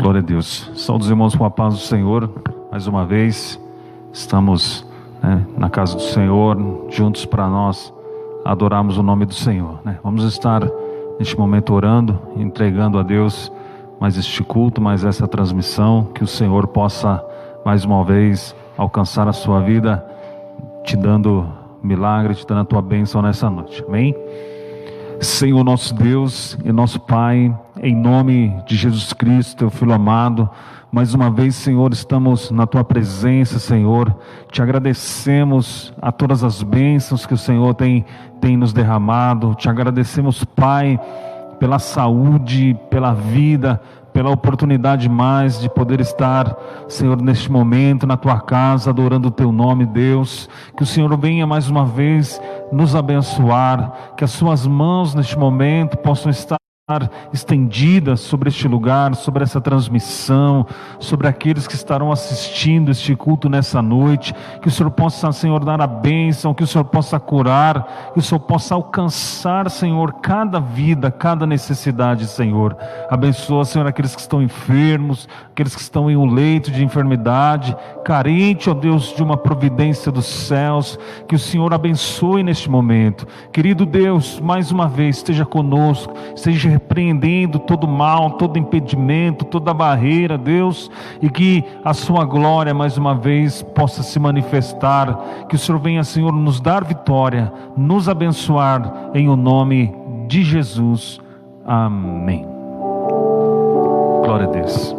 Glória a Deus. Saúde os irmãos com a paz do Senhor. Mais uma vez estamos na casa do Senhor, juntos para nós adorarmos o nome do Senhor. Vamos estar neste momento orando, entregando a Deus mais este culto, mais essa transmissão, que o Senhor possa mais uma vez alcançar a sua vida, te dando milagre, te dando a tua bênção nessa noite. Amém? Senhor nosso Deus e nosso Pai, em nome de Jesus Cristo, teu Filho amado, mais uma vez, Senhor, estamos na tua presença, Senhor. Te agradecemos a todas as bênçãos que o Senhor tem nos derramado. Te agradecemos, Pai, pela saúde, pela vida, pela oportunidade mais de poder estar, Senhor, neste momento na tua casa, adorando o teu nome, Deus. Que o Senhor venha mais uma vez nos abençoar, que as suas mãos neste momento possam estar estendidas sobre este lugar, sobre essa transmissão, sobre aqueles que estarão assistindo este culto nessa noite. Que o Senhor possa, Senhor, dar a bênção, que o Senhor possa curar, que o Senhor possa alcançar, Senhor, cada vida, cada necessidade, Senhor. Abençoa, Senhor, aqueles que estão enfermos, aqueles que estão em um leito de enfermidade, carente, ó Deus, de uma providência dos céus. Que o Senhor abençoe neste momento. Querido Deus, mais uma vez, esteja conosco, esteja repreendendo todo mal, todo impedimento, toda barreira, Deus, e que a sua glória mais uma vez possa se manifestar. Que o Senhor venha, Senhor, nos dar vitória, nos abençoar, em o nome de Jesus. Amém. Glória a Deus.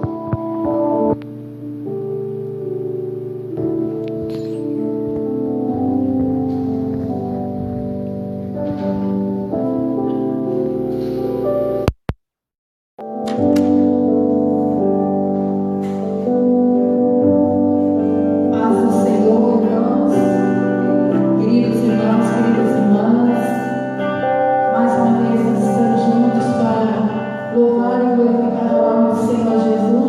Louvar e glorificar o nome do Senhor Jesus.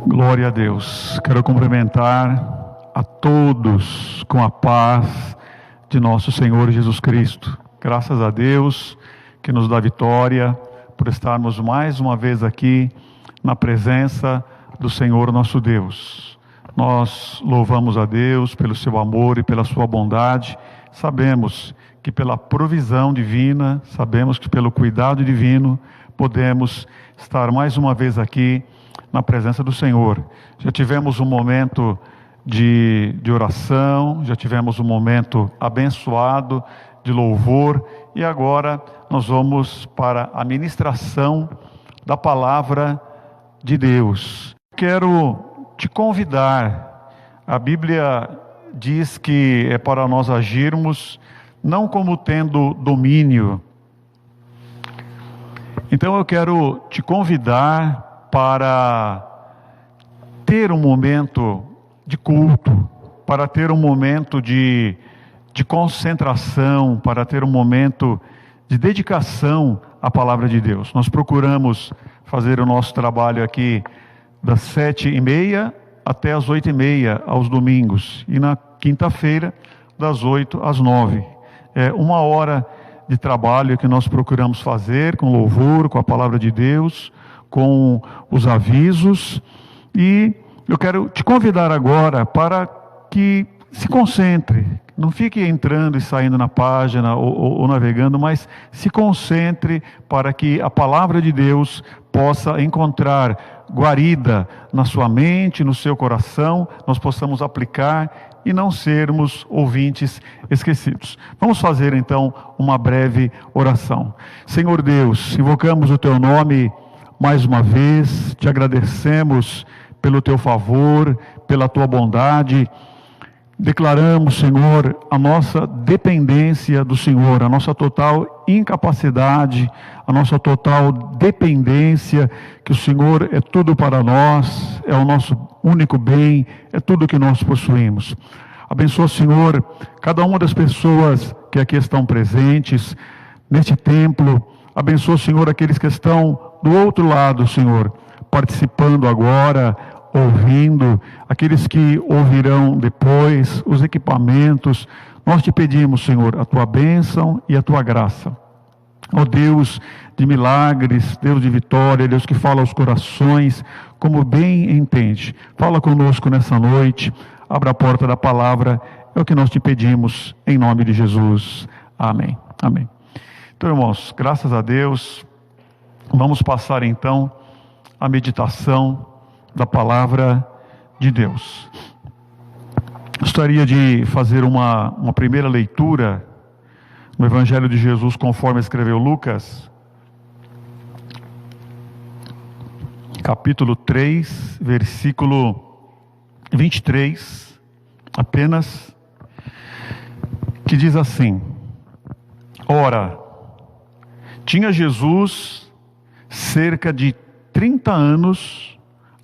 Glória a Deus. Quero cumprimentar a todos com a paz de nosso Senhor Jesus Cristo. Graças a Deus que nos dá vitória por estarmos mais uma vez aqui na presença do Senhor nosso Deus. Nós louvamos a Deus pelo seu amor e pela sua bondade. Sabemos que pela provisão divina, sabemos que pelo cuidado divino, podemos estar mais uma vez aqui na presença do Senhor. Já tivemos um momento de oração, já tivemos um momento abençoado de louvor, e agora nós vamos para a ministração da palavra de Deus. Quero te convidar. A Bíblia diz que é para nós agirmos não como tendo domínio. Então eu quero te convidar para ter um momento de culto, para ter um momento de concentração, para ter um momento de dedicação à palavra de Deus. Nós procuramos fazer o nosso trabalho aqui das 7h30 até as 8h30 aos domingos, e na quinta-feira das 8 às 9. É 1 hora de trabalho que nós procuramos fazer com louvor, com a palavra de Deus, com os avisos. E eu quero te convidar agora para que se concentre, não fique entrando e saindo na página ou navegando, mas se concentre para que a palavra de Deus possa encontrar guarida na sua mente, no seu coração, nós possamos aplicar e não sermos ouvintes esquecidos. Vamos fazer então uma breve oração. Senhor Deus, invocamos o teu nome mais uma vez, te agradecemos pelo teu favor, pela tua bondade. Declaramos, Senhor, a nossa dependência do Senhor, a nossa total incapacidade, a nossa total dependência, que o Senhor é tudo para nós, é o nosso único bem, é tudo que nós possuímos. Abençoa, Senhor, cada uma das pessoas que aqui estão presentes, neste templo. Abençoa, Senhor, aqueles que estão do outro lado, Senhor, participando agora, ouvindo, aqueles que ouvirão depois, os equipamentos. Nós te pedimos, Senhor, a tua bênção e a tua graça. Ó Deus de milagres, Deus de vitória, Deus que fala aos corações, como bem entende. Fala conosco nessa noite, abra a porta da palavra, é o que nós te pedimos, em nome de Jesus. Amém. Amém. Então, irmãos, graças a Deus, vamos passar então a meditação da palavra de Deus. Gostaria de fazer uma primeira leitura no Evangelho de Jesus conforme escreveu Lucas, capítulo 3, versículo 23, apenas, que diz assim: Ora, tinha Jesus cerca de 30 anos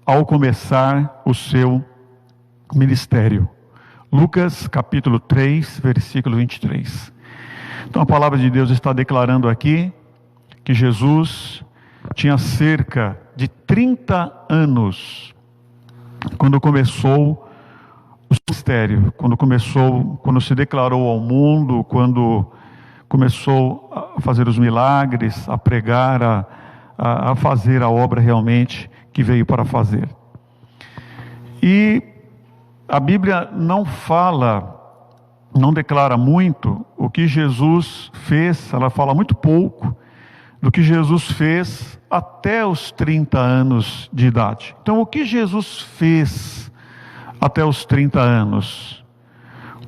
ao começar o seu ministério. Lucas capítulo 3, versículo 23. Então a palavra de Deus está declarando aqui que Jesus tinha cerca de 30 anos quando começou o ministério, quando se declarou ao mundo, quando começou a fazer os milagres, a pregar, a fazer a obra realmente que veio para fazer. E a Bíblia não declara muito o que Jesus fez, ela fala muito pouco do que Jesus fez até os 30 anos de idade. Então, o que Jesus fez até os 30 anos?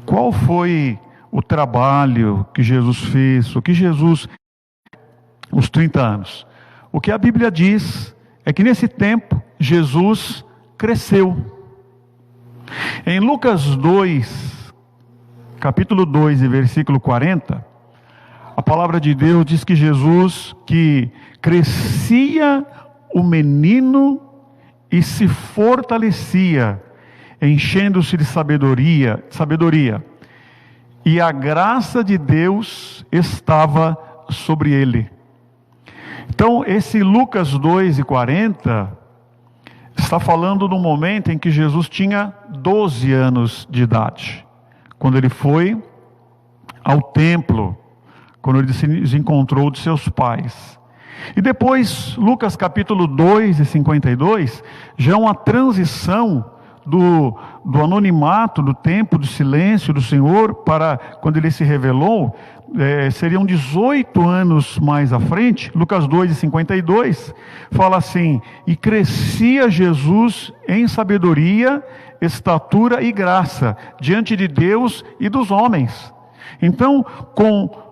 Qual foi o trabalho que Jesus fez? O que Jesus, os 30 anos? O que a Bíblia diz é que nesse tempo Jesus cresceu. Em Lucas 2, capítulo 2 e versículo 40, a palavra de Deus diz que Jesus, que crescia o menino e se fortalecia, enchendo-se de sabedoria, e a graça de Deus estava sobre ele. Então, esse Lucas 2 e 40 está falando do momento em que Jesus tinha 12 anos de idade, quando ele foi ao templo, quando ele se desencontrou de seus pais. E depois, Lucas capítulo 2 e 52, já é uma transição do anonimato, do tempo de silêncio do Senhor, para quando ele se revelou, seriam 18 anos mais à frente. Lucas 2 e 52, fala assim: e crescia Jesus em sabedoria, estatura e graça, diante de Deus e dos homens. Então,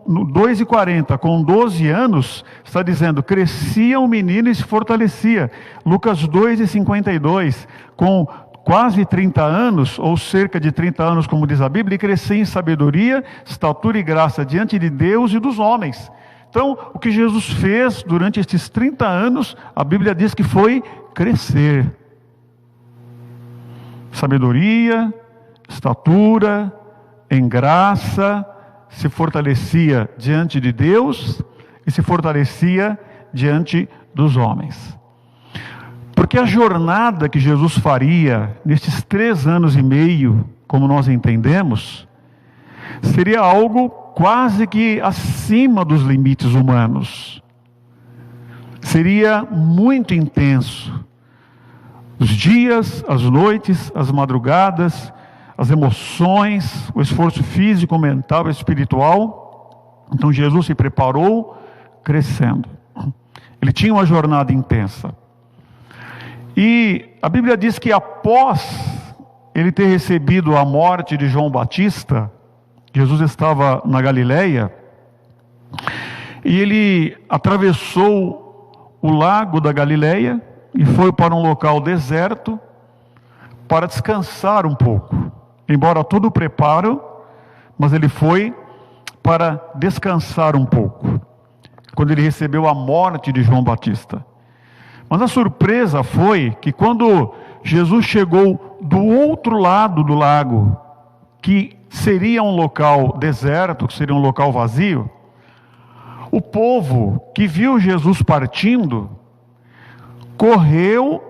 no 2:40, com 12 anos, está dizendo, crescia o menino e se fortalecia. Lucas 2:52, com quase 30 anos, ou cerca de 30 anos, como diz a Bíblia, e crescia em sabedoria, estatura e graça diante de Deus e dos homens. Então, o que Jesus fez durante estes 30 anos, a Bíblia diz que foi crescer. Sabedoria, estatura, em graça, se fortalecia diante de Deus e se fortalecia diante dos homens. Porque a jornada que Jesus faria nestes 3 anos e meio, como nós entendemos, seria algo quase que acima dos limites humanos. Seria muito intenso. Os dias, as noites, as madrugadas, as emoções, o esforço físico, mental e espiritual. Então Jesus se preparou crescendo. Ele tinha uma jornada intensa. E a Bíblia diz que após ele ter recebido a morte de João Batista, Jesus estava na Galileia, e ele atravessou o lago da Galileia e foi para um local deserto para descansar um pouco. Embora todo o preparo, mas ele foi para descansar um pouco, quando ele recebeu a morte de João Batista. Mas a surpresa foi que quando Jesus chegou do outro lado do lago, que seria um local deserto, que seria um local vazio, o povo que viu Jesus partindo, correu,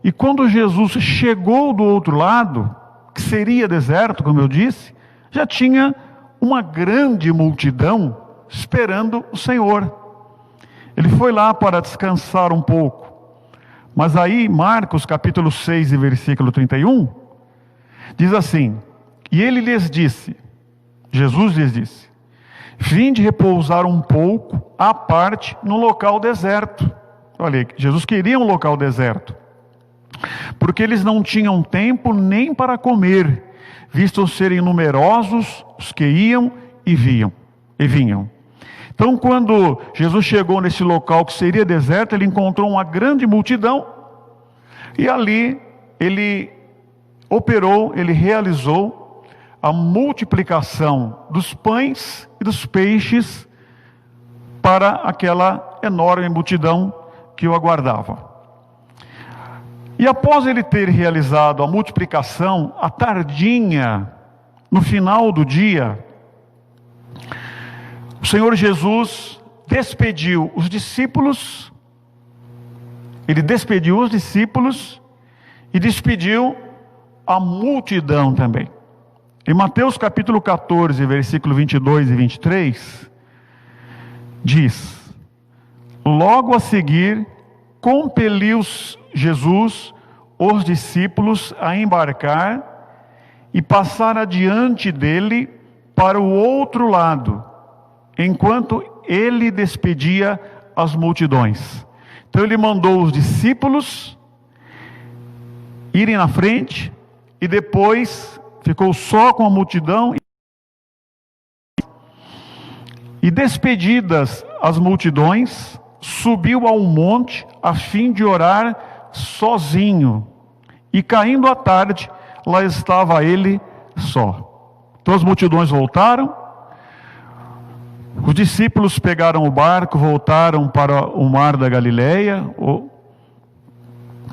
e quando Jesus chegou do outro lado, que seria deserto, como eu disse, já tinha uma grande multidão esperando o Senhor. Ele foi lá para descansar um pouco. Mas aí, Marcos capítulo 6 e versículo 31, diz assim: e ele lhes disse, Jesus lhes disse, vinde repousar um pouco à parte no local deserto. Olha, Jesus queria um local deserto, porque eles não tinham tempo nem para comer, visto serem numerosos os que iam e vinham. Então, quando Jesus chegou nesse local que seria deserto, ele encontrou uma grande multidão, e ali ele operou, ele realizou a multiplicação dos pães e dos peixes para aquela enorme multidão que o aguardava. E após ele ter realizado a multiplicação, à tardinha, no final do dia, o Senhor Jesus despediu os discípulos, ele despediu os discípulos e despediu a multidão também. Em Mateus capítulo 14, versículo 22 e 23, diz: logo a seguir, compeliu Jesus os discípulos a embarcar e passar adiante dele para o outro lado, enquanto ele despedia as multidões. Então ele mandou os discípulos irem na frente e depois ficou só com a multidão. E despedidas as multidões, subiu ao monte a fim de orar sozinho. E caindo a tarde, lá estava ele só. Então as multidões voltaram. Os discípulos pegaram o barco, voltaram para o mar da Galileia,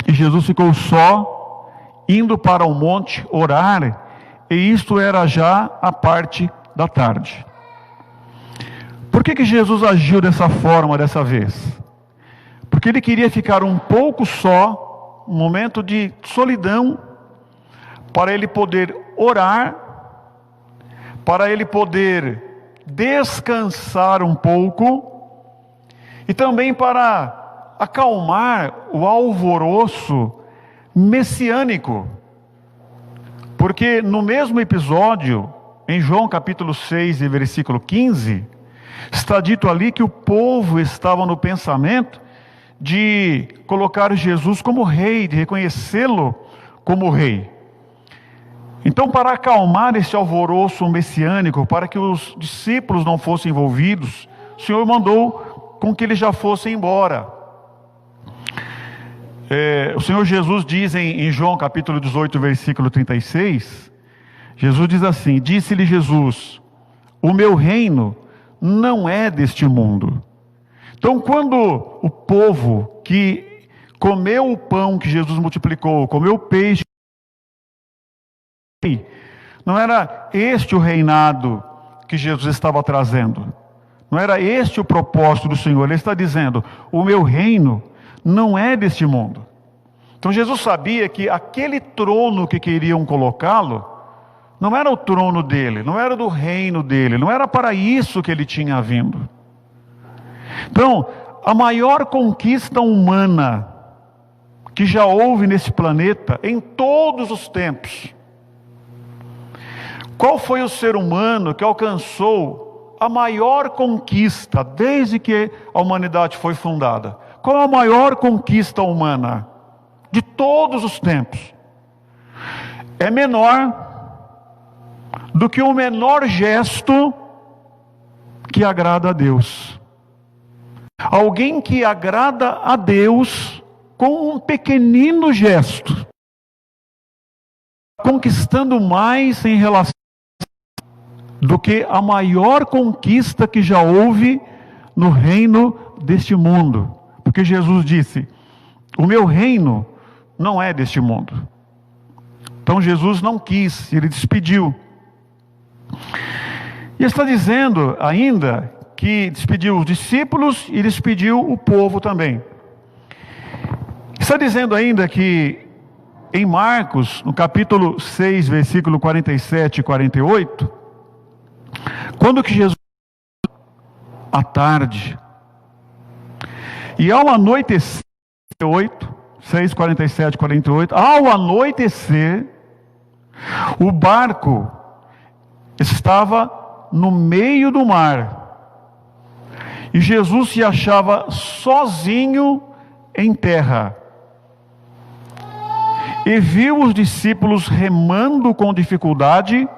e Jesus ficou só, indo para o monte orar, e isto era já a parte da tarde. Por que Jesus agiu dessa forma dessa vez? Porque ele queria ficar um pouco só um momento de solidão, para ele poder orar, para ele poder descansar um pouco, e também para acalmar o alvoroço messiânico. Porque no mesmo episódio, em João capítulo 6 e versículo 15, está dito ali que o povo estava no pensamento de colocar Jesus como rei, de reconhecê-lo como rei. Então, para acalmar esse alvoroço messiânico, para que os discípulos não fossem envolvidos, o Senhor mandou com que eles já fossem embora. O Senhor Jesus diz em João capítulo 18, versículo 36, Jesus diz assim: disse-lhe Jesus, o meu reino não é deste mundo. Então, quando o povo que comeu o pão que Jesus multiplicou, comeu o peixe, não era este o reinado que Jesus estava trazendo, não era este o propósito do Senhor. Ele está dizendo, o meu reino não é deste mundo. Então Jesus sabia que aquele trono que queriam colocá-lo, não era o trono dele, não era do reino dele, não era para isso que ele tinha vindo. Então, a maior conquista humana que já houve nesse planeta, em todos os tempos, qual foi o ser humano que alcançou a maior conquista desde que a humanidade foi fundada? Qual a maior conquista humana de todos os tempos? É menor do que o menor gesto que agrada a Deus. Alguém que agrada a Deus com um pequenino gesto, conquistando mais em relação do que a maior conquista que já houve no reino deste mundo. Porque Jesus disse, o meu reino não é deste mundo. Então Jesus não quis, ele despediu. E está dizendo ainda que despediu os discípulos e despediu o povo também. Está dizendo ainda que em Marcos, no capítulo 6, versículo 47 e 48, quando que Jesus à tarde, e ao anoitecer, 6, 47 e 48, ao anoitecer, o barco estava no meio do mar, e Jesus se achava sozinho em terra, e viu os discípulos remando com dificuldade,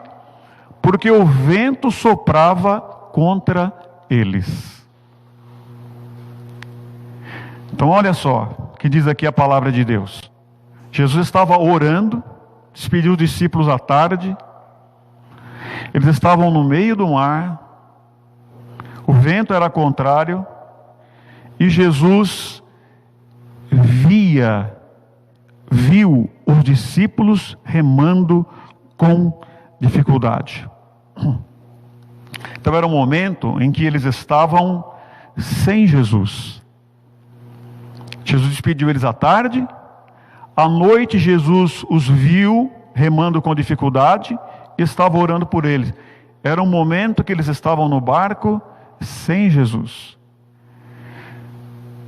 porque o vento soprava contra eles. Então olha só, o que diz aqui a palavra de Deus. Jesus estava orando, despediu os discípulos à tarde, eles estavam no meio do mar, o vento era contrário, e Jesus viu os discípulos remando com dificuldade. Então era um momento em que eles estavam sem Jesus. Jesus despediu eles à tarde, à noite Jesus os viu remando com dificuldade e estava orando por eles. Era um momento que eles estavam no barco sem Jesus.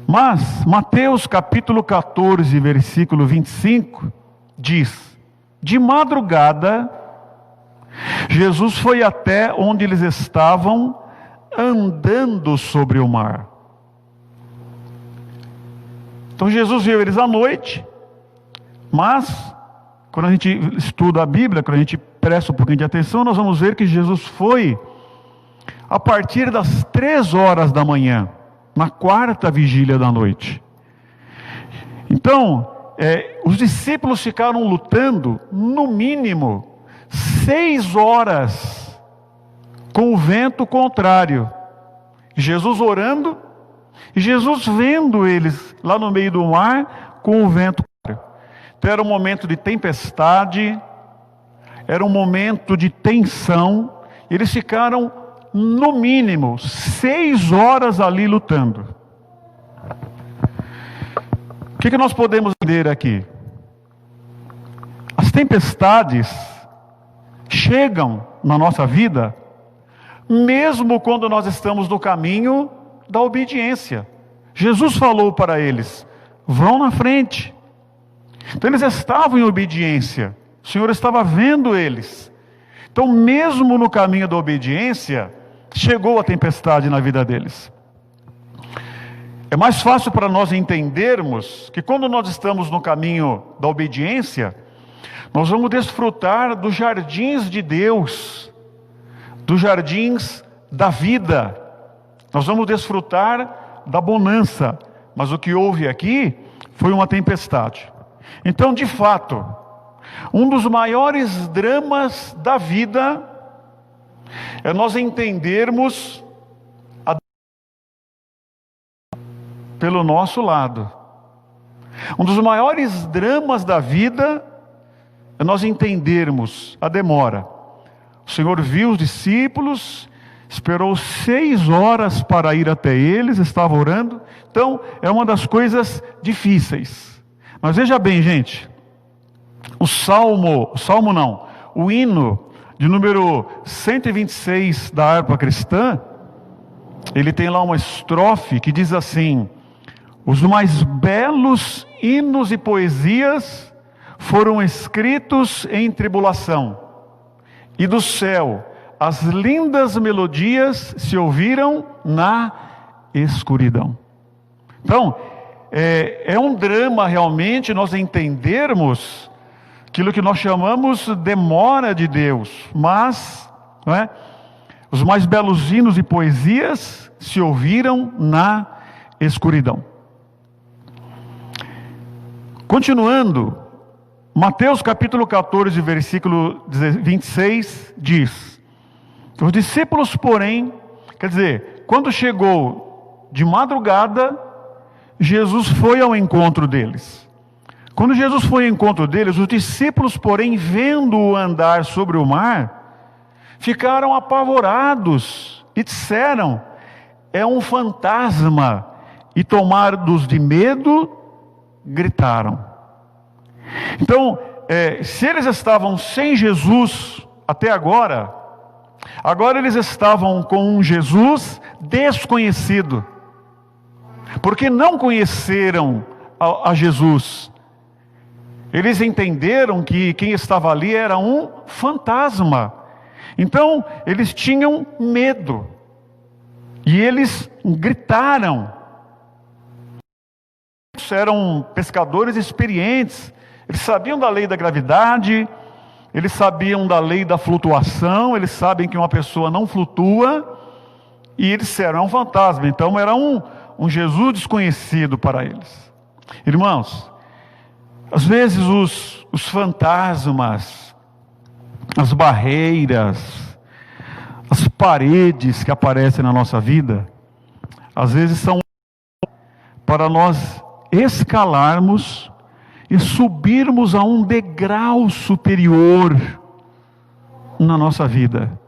Mas Mateus capítulo 14, versículo 25 diz: de madrugada Jesus foi até onde eles estavam andando sobre o mar. Então Jesus viu eles à noite, mas quando a gente estuda a Bíblia, quando a gente presta um pouquinho de atenção, nós vamos ver que Jesus foi a partir das 3 horas da manhã, na 4ª vigília da noite. Então, os discípulos ficaram lutando, no mínimo, 6 horas, com o vento contrário. Jesus orando, e Jesus vendo eles lá no meio do mar, com o vento contrário. Então era um momento de tempestade, era um momento de tensão, eles ficaram no mínimo 6 horas ali lutando. O que nós podemos entender aqui? As tempestades chegam na nossa vida, mesmo quando nós estamos no caminho da obediência. Jesus falou para eles: vão na frente. Então eles estavam em obediência, o Senhor estava vendo eles. Então, mesmo no caminho da obediência, chegou a tempestade na vida deles. É mais fácil para nós entendermos que quando nós estamos no caminho da obediência, nós vamos desfrutar dos jardins de Deus, dos jardins da vida. Nós vamos desfrutar da bonança. Mas o que houve aqui foi uma tempestade. Então, de fato, um dos maiores dramas da vida é nós entendermos pelo nosso lado. Um dos maiores dramas da vida é nós entendermos a demora. O Senhor viu os discípulos, esperou 6 horas para ir até eles, estava orando. Então, é uma das coisas difíceis. Mas veja bem, gente, o hino de número 126 da harpa cristã, ele tem lá uma estrofe que diz assim: os mais belos hinos e poesias foram escritos em tribulação, e do céu as lindas melodias se ouviram na escuridão. Então, é um drama realmente nós entendermos aquilo que nós chamamos de demora de Deus, mas não é? Os mais belos hinos e poesias se ouviram na escuridão. Continuando, Mateus capítulo 14, versículo 26 diz: os discípulos, porém, quer dizer, quando chegou de madrugada, Jesus foi ao encontro deles. Quando Jesus foi ao encontro deles, os discípulos, porém, vendo-o andar sobre o mar, ficaram apavorados e disseram: é um fantasma. E tomados de medo, gritaram. Então, se eles estavam sem Jesus até agora eles estavam com um Jesus desconhecido, porque não conheceram a Jesus. Eles entenderam que quem estava ali era um fantasma. Então, eles tinham medo. E eles gritaram. Eram pescadores experientes. Eles sabiam da lei da gravidade. Eles sabiam da lei da flutuação. Eles sabem que uma pessoa não flutua. E eles disseram: é um fantasma. Então, era um Jesus desconhecido para eles. Irmãos, às vezes os fantasmas, as barreiras, as paredes que aparecem na nossa vida, às vezes são para nós escalarmos e subirmos a um degrau superior na nossa vida.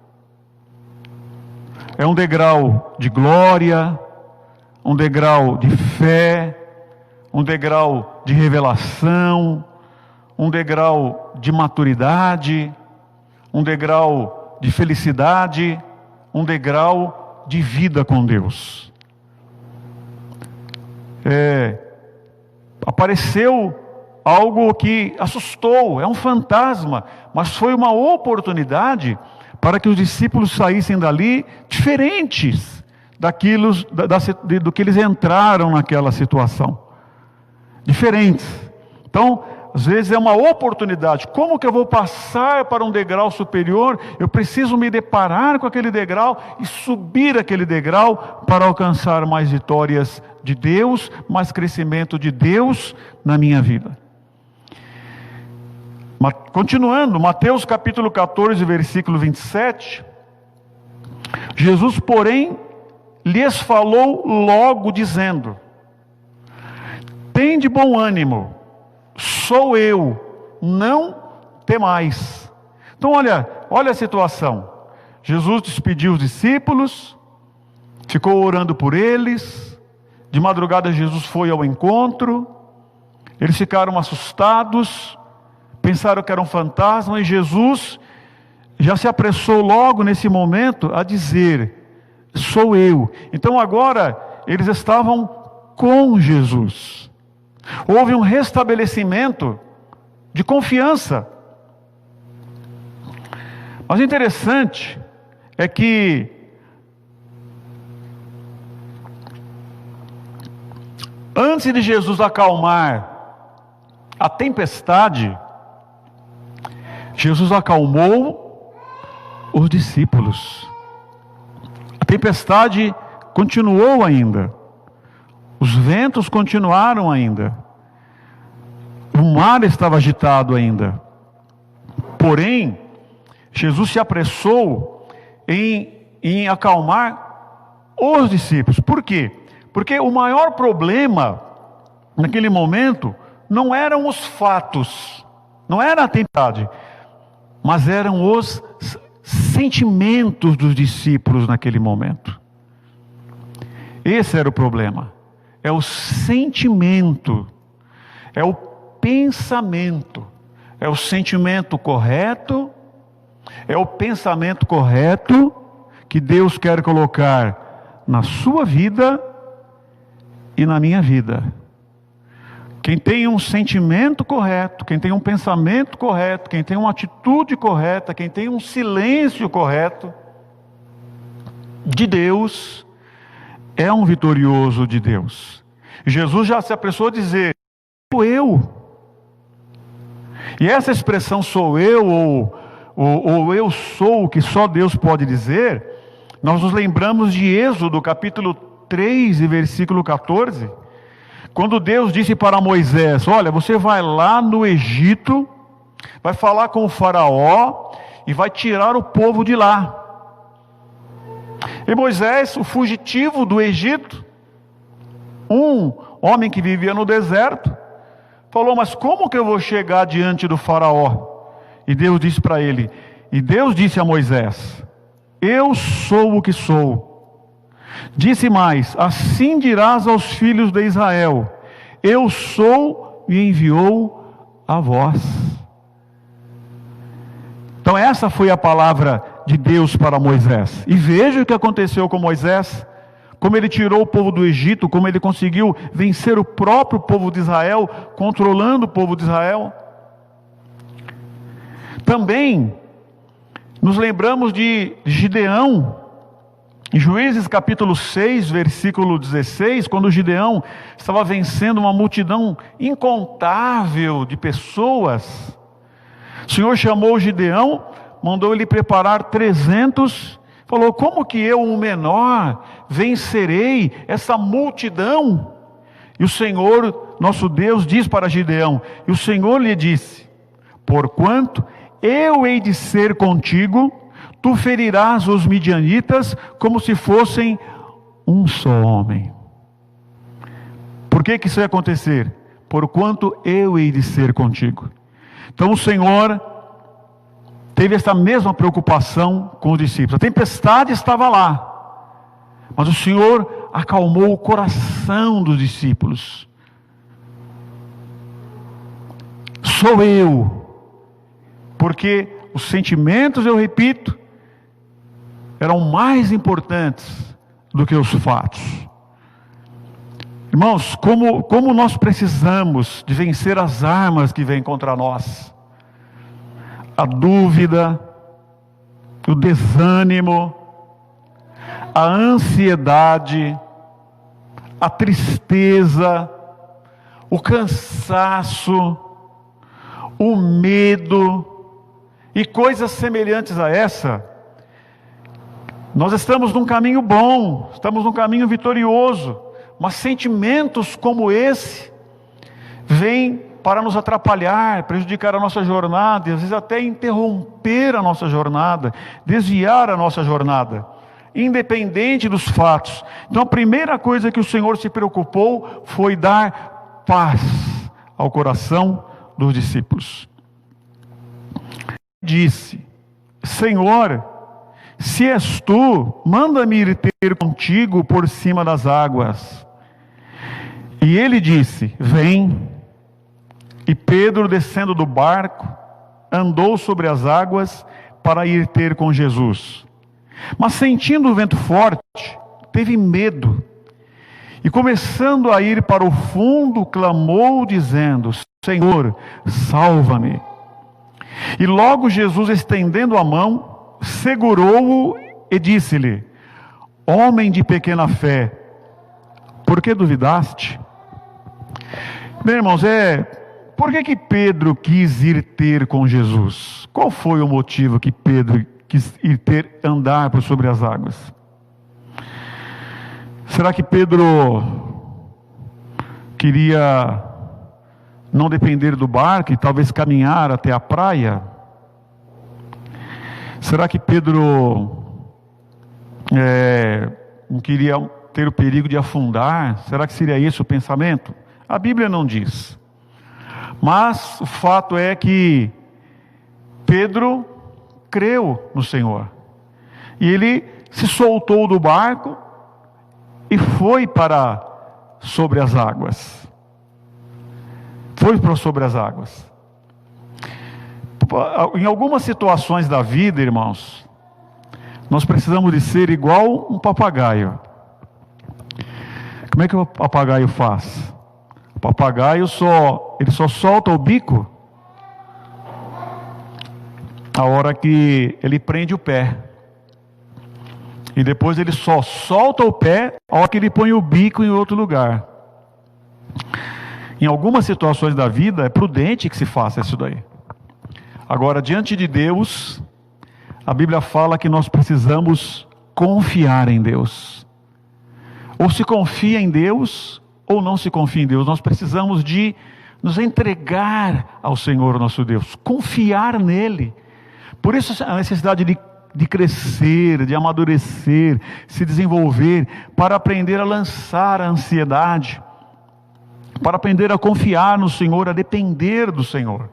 É um degrau de glória, um degrau de fé, um degrau de revelação, um degrau de maturidade, um degrau de felicidade, um degrau de vida com Deus. Apareceu algo que assustou, é um fantasma, mas foi uma oportunidade para que os discípulos saíssem dali diferentes do que eles entraram naquela situação. Diferentes. Então, às vezes é uma oportunidade. Como que eu vou passar para um degrau superior? Eu preciso me deparar com aquele degrau e subir aquele degrau para alcançar mais vitórias de Deus, mais crescimento de Deus na minha vida. Continuando, Mateus capítulo 14, versículo 27. Jesus, porém, lhes falou logo dizendo: tende bom ânimo, sou eu, não temais. Então olha a situação. Jesus despediu os discípulos, ficou orando por eles. De madrugada Jesus foi ao encontro. Eles ficaram assustados, pensaram que era um fantasma, e Jesus já se apressou logo nesse momento a dizer: sou eu. Então agora eles estavam com Jesus. Houve um restabelecimento de confiança. Mas o interessante é que antes de Jesus acalmar a tempestade, Jesus acalmou os discípulos. A tempestade continuou ainda. Os ventos continuaram ainda. O mar estava agitado ainda. Porém, Jesus se apressou em acalmar os discípulos. Por quê? Porque o maior problema naquele momento não eram os fatos, não era a tempestade, mas eram os sentimentos dos discípulos naquele momento. Esse era o problema. É o sentimento, é o pensamento, é o sentimento correto, é o pensamento correto que Deus quer colocar na sua vida e na minha vida. Quem tem um sentimento correto, quem tem um pensamento correto, quem tem uma atitude correta, quem tem um silêncio correto de Deus, é um vitorioso de Deus. Jesus já se apressou a dizer: sou eu. E essa expressão sou eu, ou eu sou, que só Deus pode dizer, nós nos lembramos de Êxodo capítulo 3 e versículo 14, quando Deus disse para Moisés: olha, você vai lá no Egito, vai falar com o faraó e vai tirar o povo de lá. E Moisés, o fugitivo do Egito, um homem que vivia no deserto, falou: mas como que eu vou chegar diante do faraó? E Deus disse para ele, e Deus disse a Moisés: eu sou o que sou. Disse mais: assim dirás aos filhos de Israel: eu sou, e enviou a vós. Então essa foi a palavra de Deus para Moisés. E veja o que aconteceu com Moisés, como ele tirou o povo do Egito, como ele conseguiu vencer o próprio povo de Israel, controlando o povo de Israel. Também nos lembramos de Gideão, em Juízes capítulo 6, versículo 16, quando Gideão estava vencendo uma multidão incontável de pessoas. O Senhor chamou Gideão, mandou ele preparar 300, falou: como que eu, um menor, vencerei essa multidão? E o Senhor, nosso Deus, diz para Gideão, e o Senhor lhe disse: porquanto eu hei de ser contigo, tu ferirás os midianitas como se fossem um só homem. Por que isso ia acontecer? Porquanto eu hei de ser contigo. Então o Senhor teve essa mesma preocupação com os discípulos. A tempestade estava lá, mas o Senhor acalmou o coração dos discípulos. Sou eu. Porque os sentimentos, eu repito, eram mais importantes do que os fatos. Irmãos, como nós precisamos de vencer as armas que vêm contra nós. A dúvida, o desânimo, a ansiedade, a tristeza, o cansaço, o medo e coisas semelhantes a essa. Nós estamos num caminho bom, estamos num caminho vitorioso, mas sentimentos como esse vêm para nos atrapalhar, prejudicar a nossa jornada, e às vezes até interromper a nossa jornada, desviar a nossa jornada, independente dos fatos. Então a primeira coisa que o Senhor se preocupou foi dar paz ao coração dos discípulos. Disse: Senhor, se és tu, manda-me ir ter contigo por cima das águas. E ele disse: vem. E Pedro, descendo do barco, andou sobre as águas para ir ter com Jesus. Mas sentindo o vento forte, teve medo. E começando a ir para o fundo, clamou dizendo: Senhor, salva-me. E logo Jesus, estendendo a mão, segurou-o e disse-lhe: Homem de pequena fé, por que duvidaste? Bem, irmãos, por que Pedro quis ir ter com Jesus? Qual foi o motivo que Pedro quis ir ter, andar por sobre as águas? Será que Pedro queria não depender do barco e talvez caminhar até a praia? Será que Pedro não queria ter o perigo de afundar? Será que seria esse o pensamento? A Bíblia não diz. Mas o fato é que Pedro creu no Senhor. E ele se soltou do barco e foi para sobre as águas. Foi para sobre as águas. Em algumas situações da vida, irmãos, nós precisamos de ser igual um papagaio. Como é que o papagaio faz? O papagaio só solta o bico a hora que ele prende o pé. E depois ele só solta o pé a hora que ele põe o bico em outro lugar. Em algumas situações da vida é prudente que se faça isso daí. Agora, diante de Deus, a Bíblia fala que nós precisamos confiar em Deus. Ou se confia em Deus, ou não se confia em Deus. Nós precisamos de nos entregar ao Senhor nosso Deus, confiar nele. Por isso a necessidade de crescer, de amadurecer, se desenvolver, para aprender a lançar a ansiedade, para aprender a confiar no Senhor, a depender do Senhor.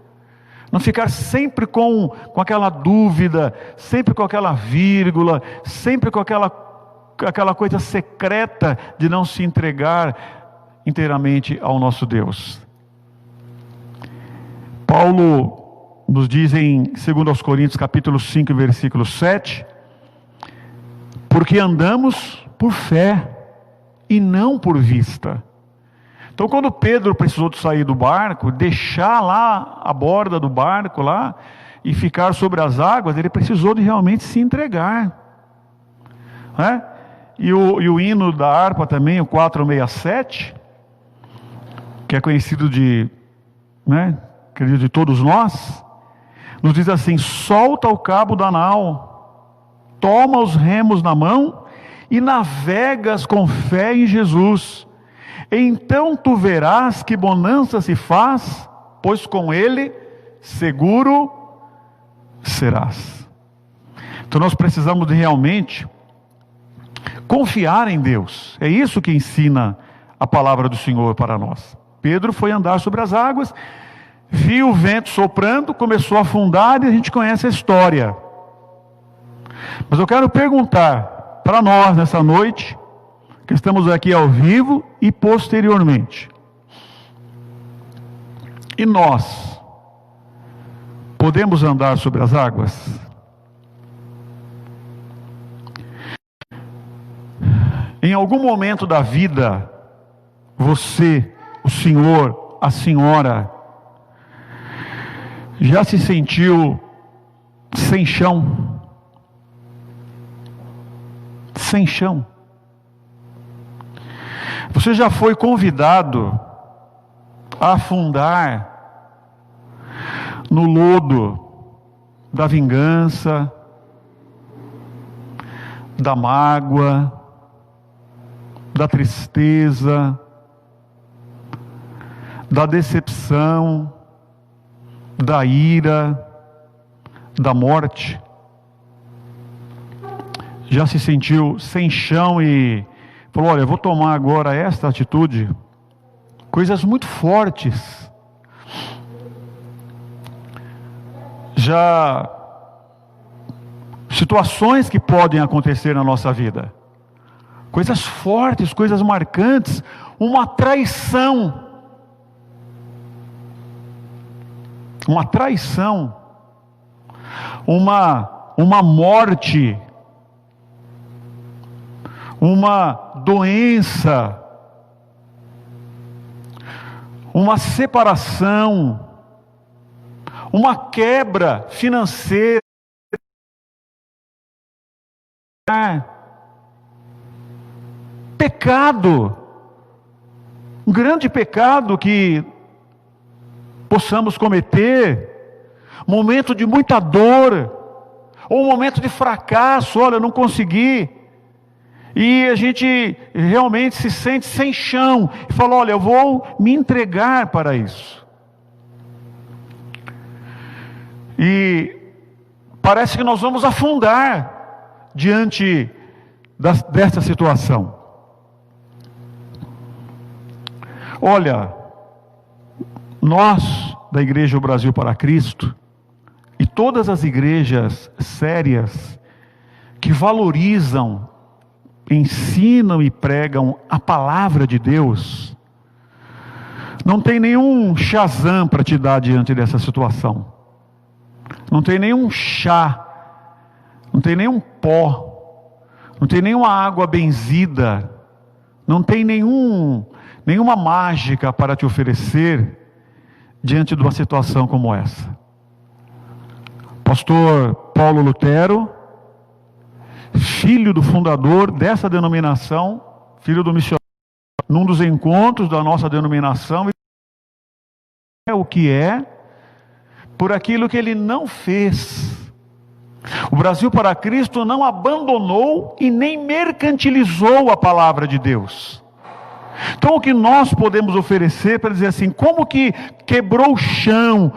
Não ficar sempre com aquela dúvida, sempre com aquela vírgula, sempre com aquela coisa secreta de não se entregar inteiramente ao nosso Deus. Paulo nos diz em 2 Coríntios capítulo 5, versículo 7, porque andamos por fé e não por vista. Então, quando Pedro precisou de sair do barco, deixar lá a borda do barco lá e ficar sobre as águas, ele precisou de realmente se entregar, né? E o hino da harpa também, o 467, que é conhecido acredito, de todos nós, nos diz assim: solta o cabo da nau, toma os remos na mão e navegas com fé em Jesus. Então tu verás que bonança se faz, pois com ele seguro serás. Então nós precisamos de realmente confiar em Deus. É isso que ensina a palavra do Senhor para nós. Pedro foi andar sobre as águas, viu o vento soprando, começou a afundar e a gente conhece a história. Mas eu quero perguntar para nós nessa noite, que estamos aqui ao vivo e posteriormente: e nós podemos andar sobre as águas? Em algum momento da vida, você, o senhor, a senhora, já se sentiu sem chão? Sem chão. Você já foi convidado a afundar no lodo da vingança, da mágoa, da tristeza, da decepção, da ira, da morte? Já se sentiu sem chão e falou: olha, eu vou tomar agora esta atitude? Coisas muito fortes. Já situações que podem acontecer na nossa vida, coisas fortes, coisas marcantes, uma traição. uma traição, uma morte, uma doença, uma separação, uma quebra financeira, pecado, um grande pecado que possamos cometer, momento de muita dor, ou um momento de fracasso, olha, eu não consegui, e a gente realmente se sente sem chão, e fala, olha, eu vou me entregar para isso. E parece que nós vamos afundar diante dessa situação. Olha, nós da Igreja Brasil para Cristo, e todas as igrejas sérias, que valorizam, ensinam e pregam a palavra de Deus, não tem nenhum Shazam para te dar diante dessa situação. Não tem nenhum chá, não tem nenhum pó, não tem nenhuma água benzida, não tem nenhuma mágica para te oferecer diante de uma situação como essa. Pastor Paulo Lutero, filho do fundador dessa denominação, filho do missionário, num dos encontros da nossa denominação, é o que é, por aquilo que ele não fez. O Brasil para Cristo não abandonou e nem mercantilizou a palavra de Deus. Então o que nós podemos oferecer para dizer assim, como que quebrou o chão,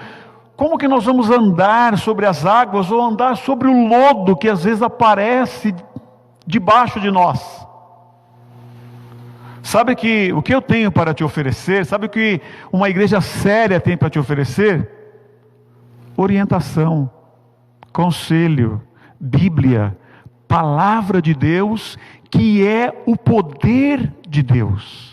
como que nós vamos andar sobre as águas ou andar sobre o lodo que às vezes aparece debaixo de nós? Sabe que o que eu tenho para te oferecer, sabe o que uma igreja séria tem para te oferecer? Orientação, conselho, Bíblia, palavra de Deus, que é o poder de Deus.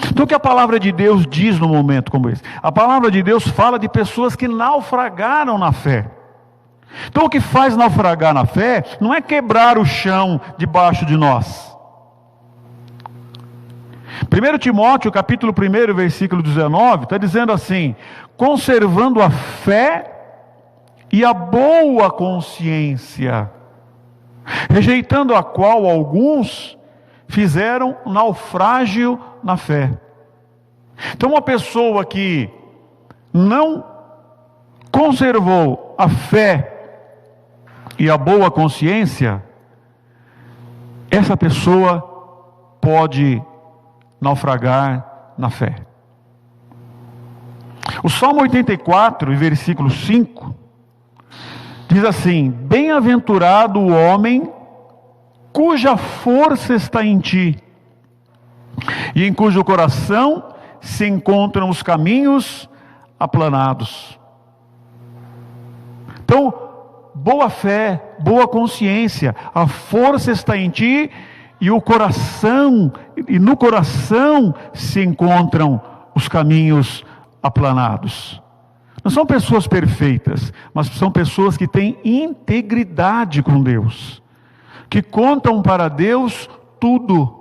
Então o que a palavra de Deus diz num momento como esse? A palavra de Deus fala de pessoas que naufragaram na fé. Então o que faz naufragar na fé não é quebrar o chão debaixo de nós. 1 Timóteo capítulo 1, versículo 19, está dizendo assim, conservando a fé e a boa consciência, rejeitando a qual alguns fizeram naufrágio na fé. Então uma pessoa que não conservou a fé e a boa consciência, essa pessoa pode naufragar na fé. O Salmo 84, versículo 5, diz assim, bem-aventurado o homem cuja força está em ti, e em cujo coração se encontram os caminhos aplanados. Então, boa fé, boa consciência, a força está em ti, e o coração, e no coração se encontram os caminhos aplanados. Não são pessoas perfeitas, mas são pessoas que têm integridade com Deus, que contam para Deus tudo.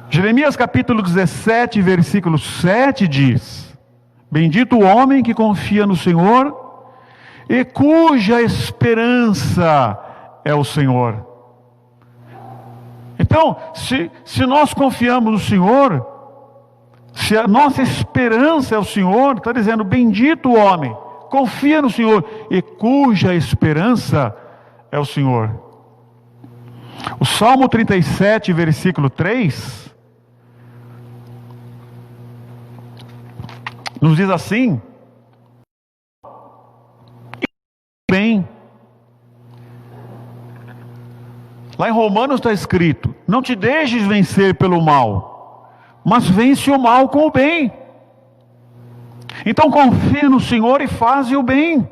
Jeremias capítulo 17, versículo 7 diz, bendito o homem que confia no Senhor e cuja esperança é o Senhor. Então, se nós confiamos no Senhor, se a nossa esperança é o Senhor, está dizendo, bendito o homem, confia no Senhor, e cuja esperança é o Senhor. O Salmo 37, versículo 3, nos diz assim, bem, lá em Romanos está escrito, não te deixes vencer pelo mal, mas vence o mal com o bem. Então confia no Senhor e faze o bem.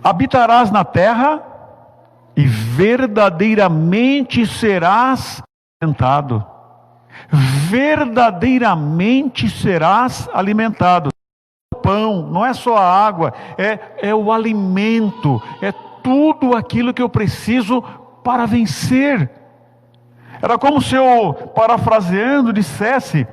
Habitarás na terra e verdadeiramente serás sustentado. verdadeiramente serás alimentado. O pão, não é só a água, é o alimento, é tudo aquilo que eu preciso para vencer. Era como se eu, parafraseando, dissesse: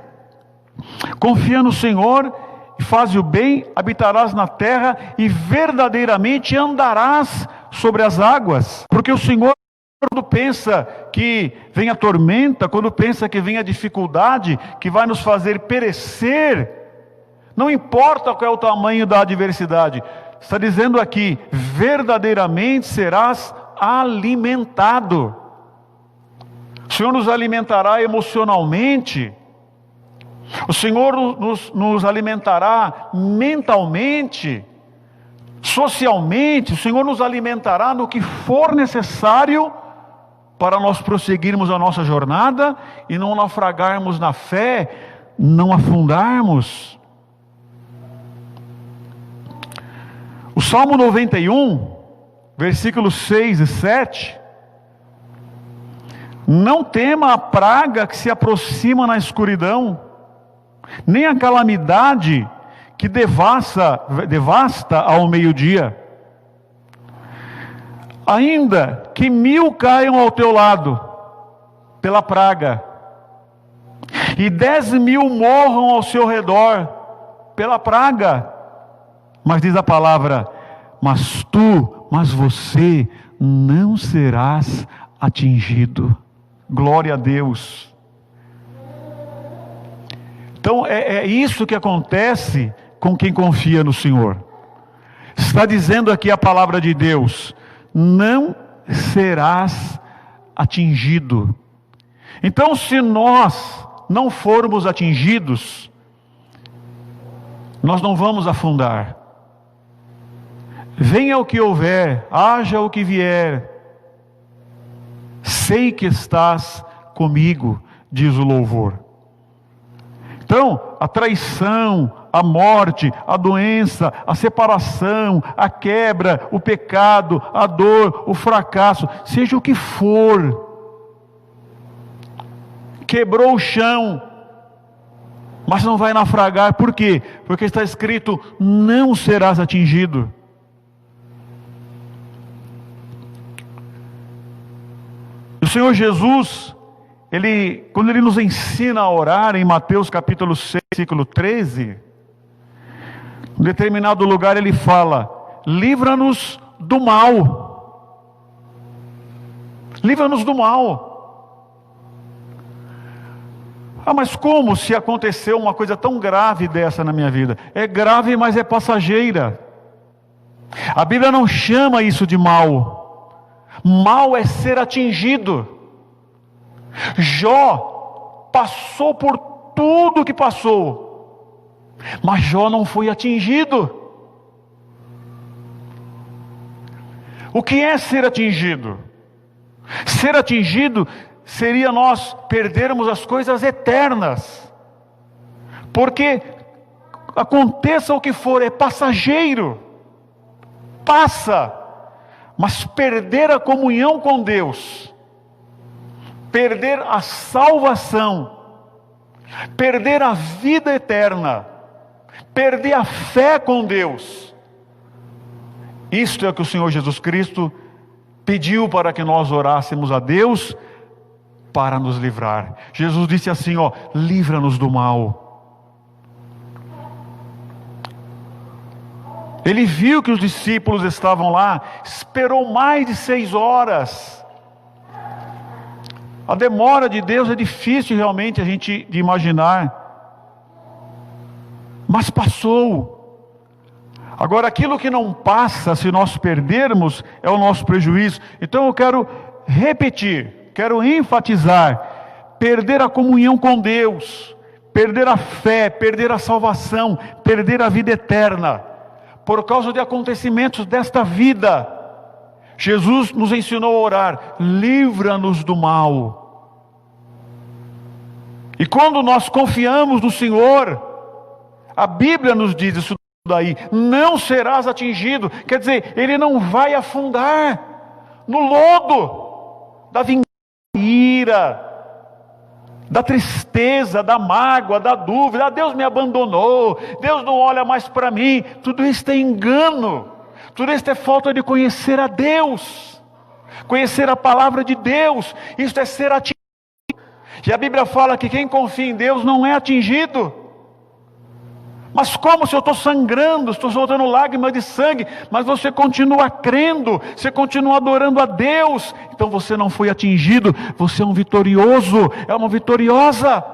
confia no Senhor e faz o bem, habitarás na terra e verdadeiramente andarás sobre as águas. Porque o Senhor, quando pensa que vem a tormenta, quando pensa que vem a dificuldade, que vai nos fazer perecer, não importa qual é o tamanho da adversidade, está dizendo aqui: verdadeiramente serás alimentado. O Senhor nos alimentará emocionalmente, o Senhor nos alimentará mentalmente, socialmente, o Senhor nos alimentará no que for necessário para nós prosseguirmos a nossa jornada e não naufragarmos na fé, não afundarmos. O Salmo 91, versículos 6 e 7: não tema a praga que se aproxima na escuridão, nem a calamidade que devasta ao meio-dia. Ainda que 1000 caiam ao teu lado pela praga, e 10.000 morram ao seu redor pela praga, mas diz a palavra: mas você não serás atingido. Glória a Deus. Então é isso que acontece com quem confia no Senhor. Está dizendo aqui a palavra de Deus: não serás atingido. Então, se nós não formos atingidos, nós não vamos afundar. Venha o que houver, haja o que vier, sei que estás comigo, diz o louvor. Então, a traição, a morte, a doença, a separação, a quebra, o pecado, a dor, o fracasso, seja o que for, quebrou o chão, mas não vai naufragar. Por quê? Porque está escrito: não serás atingido. O Senhor Jesus, quando Ele nos ensina a orar, em Mateus capítulo 6, versículo 13, em determinado lugar Ele fala: livra-nos do mal. Livra-nos do mal. Ah, mas como se aconteceu uma coisa tão grave dessa na minha vida? É grave, mas é passageira. A Bíblia não chama isso de mal. Mal é ser atingido. Jó passou por tudo que passou, mas Jó não foi atingido. O que é ser atingido? Ser atingido seria nós perdermos as coisas eternas, porque aconteça o que for, é passageiro, passa. Mas perder a comunhão com Deus, perder a salvação, perder a vida eterna, perder a fé com Deus, isto é o que o Senhor Jesus Cristo pediu para que nós orássemos a Deus para nos livrar. Jesus disse assim: livra-nos do mal. Ele viu que os discípulos estavam lá, esperou mais de 6 horas. A demora de Deus é difícil realmente a gente de imaginar, mas passou. Agora, aquilo que não passa, se nós perdermos, é o nosso prejuízo. Então eu quero repetir, quero enfatizar: perder a comunhão com Deus, perder a fé, perder a salvação, perder a vida eterna, por causa de acontecimentos desta vida. Jesus nos ensinou a orar: livra-nos do mal. E quando nós confiamos no Senhor, a Bíblia nos diz isso daí: não serás atingido. Quer dizer, Ele não vai afundar no lodo da vingança, ira, da tristeza, da mágoa, da dúvida. Deus me abandonou, Deus não olha mais para mim. Tudo isso é engano, tudo isso é falta de conhecer a Deus, conhecer a palavra de Deus. Isso é ser atingido. E a Bíblia fala que quem confia em Deus não é atingido. Mas como se eu estou sangrando, estou soltando lágrimas de sangue, mas você continua crendo, você continua adorando a Deus, então você não foi atingido, você é um vitorioso, é uma vitoriosa.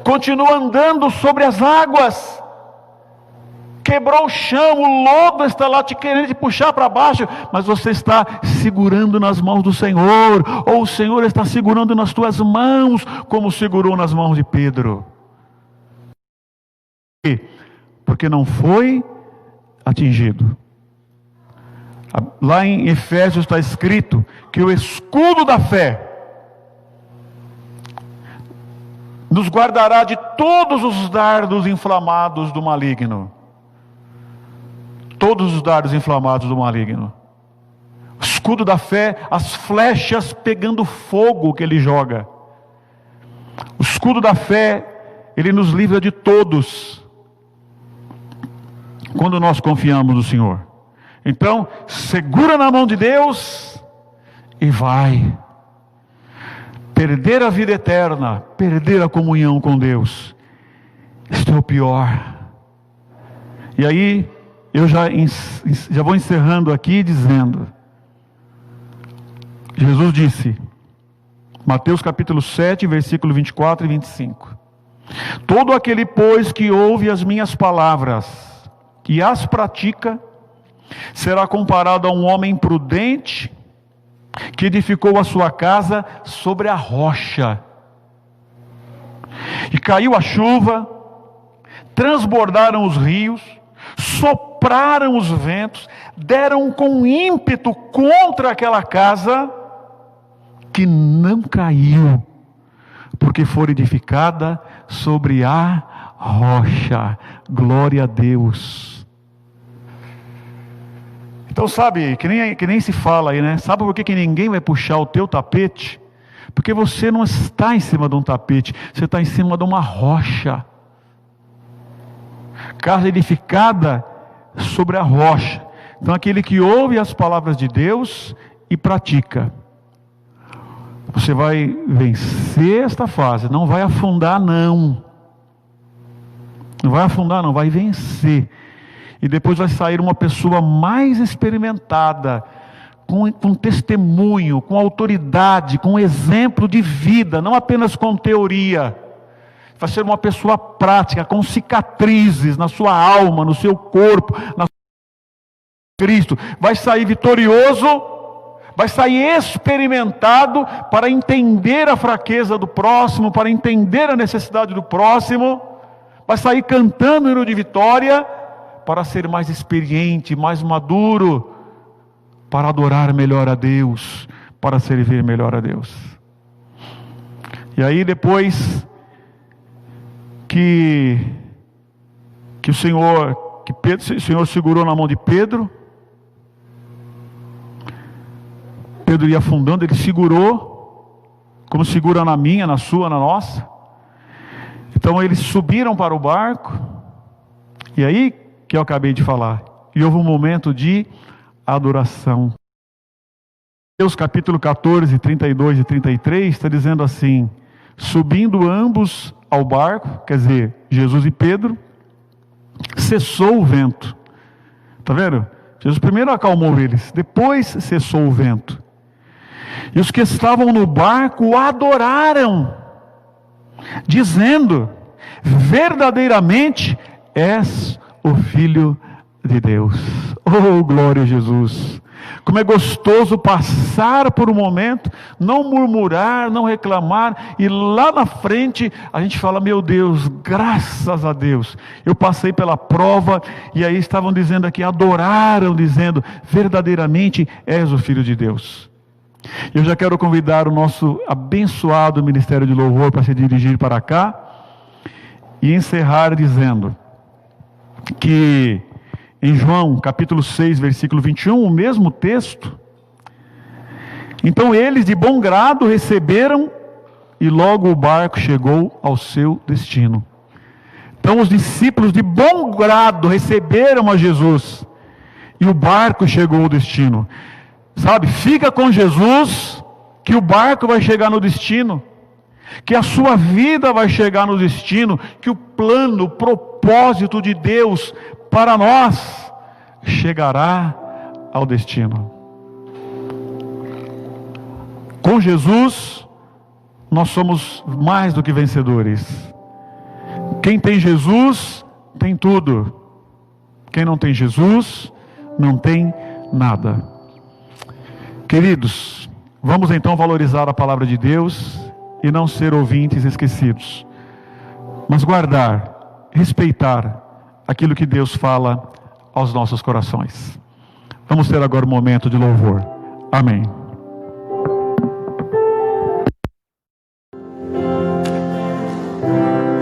Continua andando sobre as águas, quebrou o chão, o lodo está lá te querendo te puxar para baixo, mas você está segurando nas mãos do Senhor, ou o Senhor está segurando nas tuas mãos, como segurou nas mãos de Pedro. Porque não foi atingido. Lá em Efésios está escrito que o escudo da fé nos guardará de todos os dardos inflamados do maligno. Todos os dardos inflamados do maligno. O escudo da fé, as flechas pegando fogo que ele joga. O escudo da fé, ele nos livra de todos, quando nós confiamos no Senhor. Então, segura na mão de Deus e vai. Perder a vida eterna, perder a comunhão com Deus, isso é o pior. E aí, eu já vou encerrando aqui dizendo, Jesus disse, Mateus capítulo 7, versículo 24 e 25. Todo aquele, pois, que ouve as minhas palavras e as pratica, será comparado a um homem prudente, que edificou a sua casa sobre a rocha. E caiu a chuva, transbordaram os rios, sopraram os ventos, deram com ímpeto contra aquela casa, que não caiu, porque foi edificada sobre a rocha. Glória a Deus. Então sabe, que nem se fala aí, né? Sabe por que ninguém vai puxar o teu tapete? Porque você não está em cima de um tapete, você está em cima de uma rocha. Casa edificada sobre a rocha. Então aquele que ouve as palavras de Deus e pratica, você vai vencer esta fase, não vai afundar não. Não vai afundar não, vai vencer. E depois vai sair uma pessoa mais experimentada, com testemunho, com autoridade, com exemplo de vida, não apenas com teoria. Vai ser uma pessoa prática, com cicatrizes na sua alma, no seu corpo, na Cristo. Vai sair vitorioso, vai sair experimentado para entender a fraqueza do próximo, para entender a necessidade do próximo. Vai sair cantando o hino de vitória, para ser mais experiente, mais maduro, para adorar melhor a Deus, para servir melhor a Deus. E aí depois que o Senhor segurou na mão de Pedro, Pedro ia afundando, ele segurou, como segura na minha, na sua, na nossa. Então eles subiram para o barco, e aí que eu acabei de falar, e houve um momento de adoração. Mateus capítulo 14, 32 e 33, está dizendo assim, subindo ambos ao barco, quer dizer, Jesus e Pedro, cessou o vento. Está vendo? Jesus primeiro acalmou eles, depois cessou o vento. E os que estavam no barco o adoraram, dizendo, verdadeiramente és o Filho de Deus. Oh, glória a Jesus. Como é gostoso passar por um momento, não murmurar, não reclamar, e lá na frente a gente fala, meu Deus, graças a Deus, eu passei pela prova, e aí estavam dizendo aqui, adoraram, dizendo, verdadeiramente és o Filho de Deus. Eu já quero convidar o nosso abençoado Ministério de Louvor para se dirigir para cá, e encerrar dizendo, que em João capítulo 6, versículo 21, o mesmo texto, então eles de bom grado receberam e logo o barco chegou ao seu destino. Então os discípulos de bom grado receberam a Jesus, e o barco chegou ao destino. Sabe, fica com Jesus, que o barco vai chegar no destino, que a sua vida vai chegar no destino, que o plano, o propósito de Deus para nós chegará ao destino. Com Jesus, nós somos mais do que vencedores. Quem tem Jesus, tem tudo. Quem não tem Jesus, não tem nada. Queridos, vamos então valorizar a palavra de Deus e não ser ouvintes esquecidos, mas guardar, respeitar aquilo que Deus fala aos nossos corações. Vamos ter agora um momento de louvor. Amém. Thank you.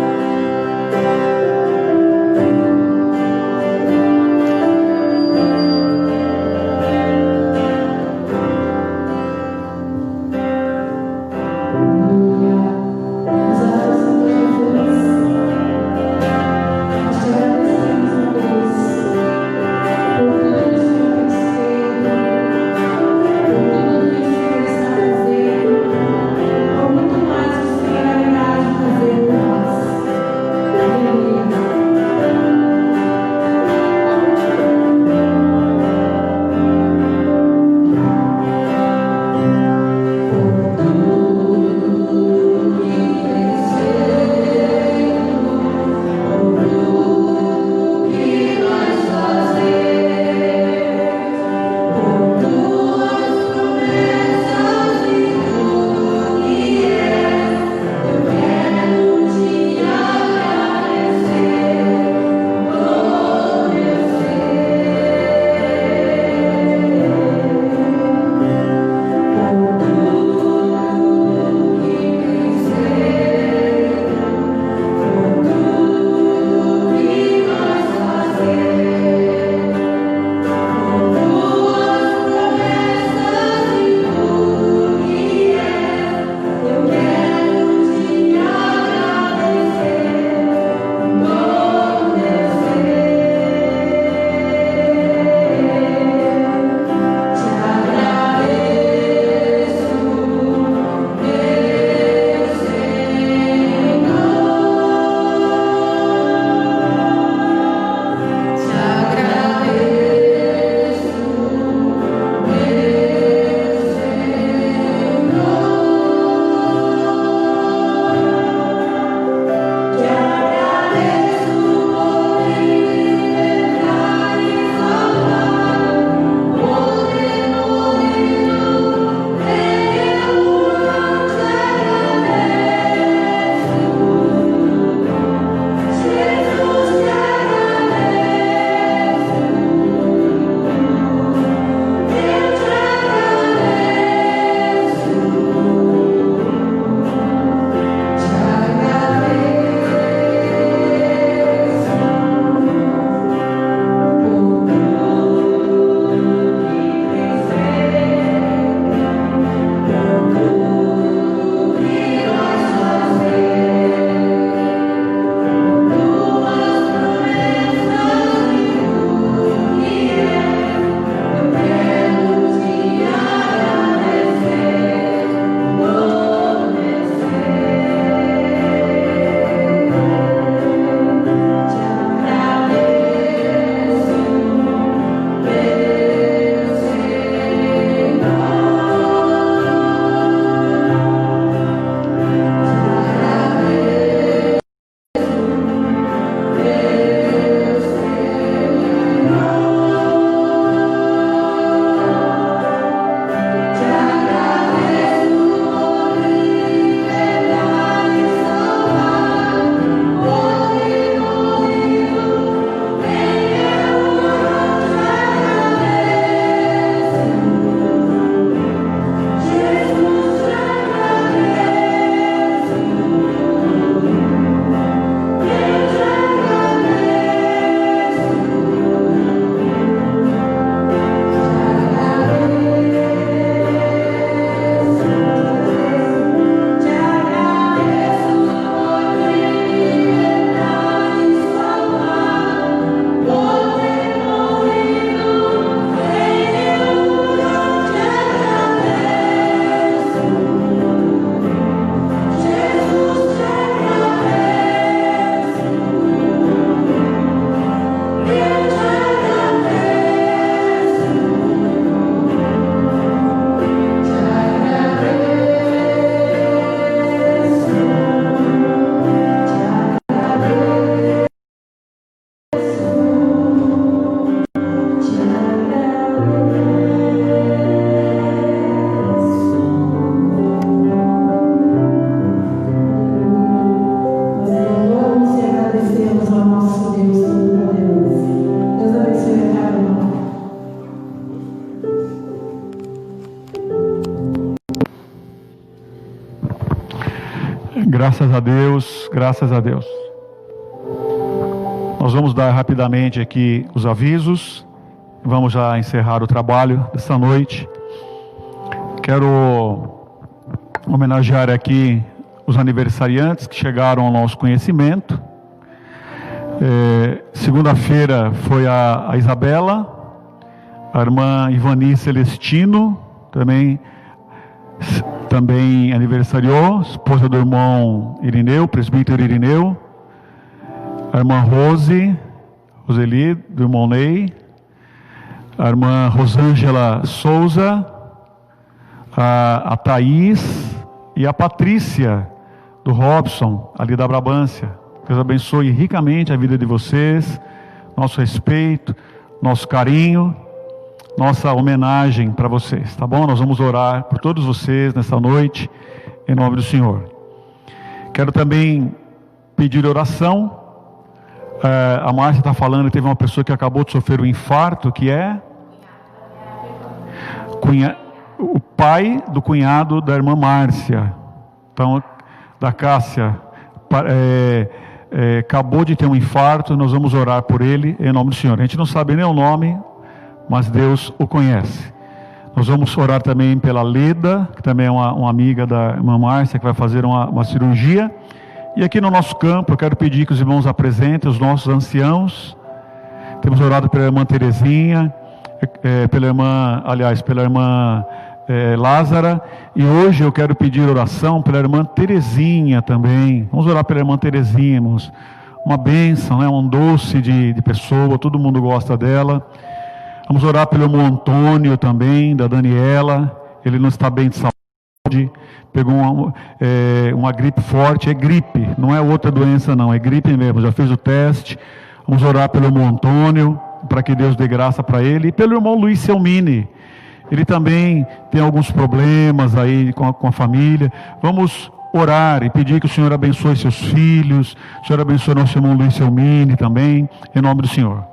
Graças a Deus, graças a Deus. Nós vamos dar rapidamente aqui os avisos. Vamos já encerrar o trabalho dessa noite. Quero homenagear aqui os aniversariantes que chegaram ao nosso conhecimento. Segunda-feira foi a Isabela, a irmã Ivani Celestino, também aniversariou, esposa do irmão Irineu, presbítero Irineu, a irmã Roseli, do irmão Ney, a irmã Rosângela Souza, a Thaís e a Patrícia, do Robson, ali da Brabância. Deus abençoe ricamente a vida de vocês, nosso respeito, nosso carinho, nossa homenagem para vocês, tá bom? Nós vamos orar por todos vocês nessa noite, em nome do Senhor. Quero também pedir oração. A Márcia está falando que teve uma pessoa que acabou de sofrer um infarto, que é o pai do cunhado da irmã Márcia, então, da Cássia, acabou de ter um infarto. Nós vamos orar por ele em nome do Senhor. A gente não sabe nem o nome, mas Deus o conhece. Nós vamos orar também pela Leda, que também é uma amiga da irmã Márcia, que vai fazer uma cirurgia. E aqui no nosso campo, eu quero pedir que os irmãos apresentem os nossos anciãos. Temos orado pela irmã Terezinha, pela irmã Lázara, e hoje eu quero pedir oração pela irmã Terezinha também. Vamos orar pela irmã Terezinha, irmãos. Uma bênção, né? Um doce de pessoa, todo mundo gosta dela. Vamos orar pelo irmão Antônio também, da Daniela. Ele não está bem de saúde, pegou uma gripe forte. É gripe, não é outra doença não, é gripe mesmo, já fez o teste. Vamos orar pelo irmão Antônio, para que Deus dê graça para ele. E pelo irmão Luiz Selmini, ele também tem alguns problemas aí com a família. Vamos orar e pedir que o Senhor abençoe seus filhos, o Senhor abençoe nosso irmão Luiz Selmini também, em nome do Senhor.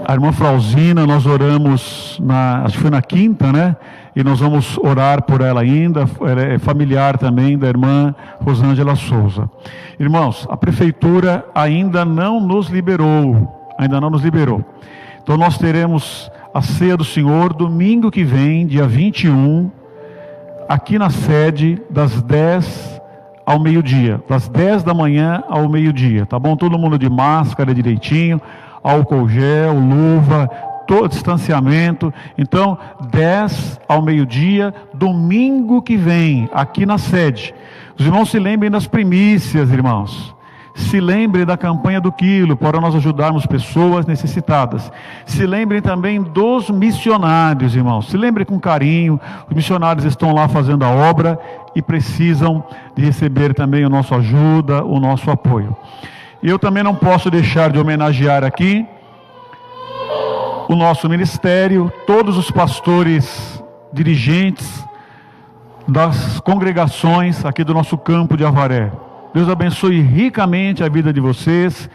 A irmã Frauzina, nós oramos, acho que foi na quinta, né? E nós vamos orar por ela ainda. Ela é familiar também da irmã Rosângela Souza. Irmãos, a prefeitura ainda não nos liberou. Então nós teremos a ceia do Senhor domingo que vem, dia 21, aqui na sede, das 10 ao meio-dia. Das 10 da manhã ao meio-dia, tá bom? Todo mundo de máscara direitinho, álcool gel, luva, todo distanciamento. Então, 10 ao meio-dia, domingo que vem, aqui na sede. Os irmãos se lembrem das primícias, irmãos. Se lembrem da campanha do quilo, para nós ajudarmos pessoas necessitadas. Se lembrem também dos missionários, irmãos. Se lembrem com carinho. Os missionários estão lá fazendo a obra e precisam de receber também a nossa ajuda, o nosso apoio. E eu também não posso deixar de homenagear aqui o nosso ministério, todos os pastores dirigentes das congregações aqui do nosso campo de Avaré. Deus abençoe ricamente a vida de vocês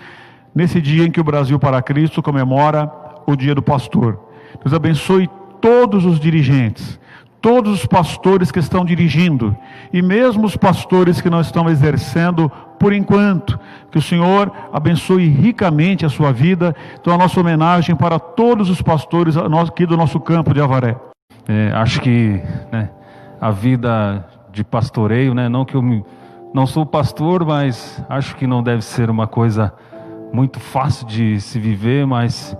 nesse dia em que o Brasil para Cristo comemora o Dia do Pastor. Deus abençoe todos os dirigentes, todos os pastores que estão dirigindo, e mesmo os pastores que não estão exercendo por enquanto. Que o Senhor abençoe ricamente a sua vida. Então a nossa homenagem para todos os pastores aqui do nosso campo de Avaré. Acho que, né, a vida de pastoreio, né, não que eu não sou pastor, mas acho que não deve ser uma coisa muito fácil de se viver, mas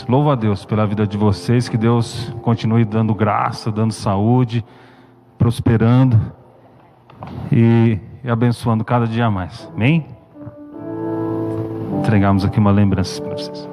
louvo a Deus pela vida de vocês, que Deus continue dando graça, dando saúde, prosperando e abençoando cada dia mais. Amém? Entregamos aqui uma lembrança para vocês.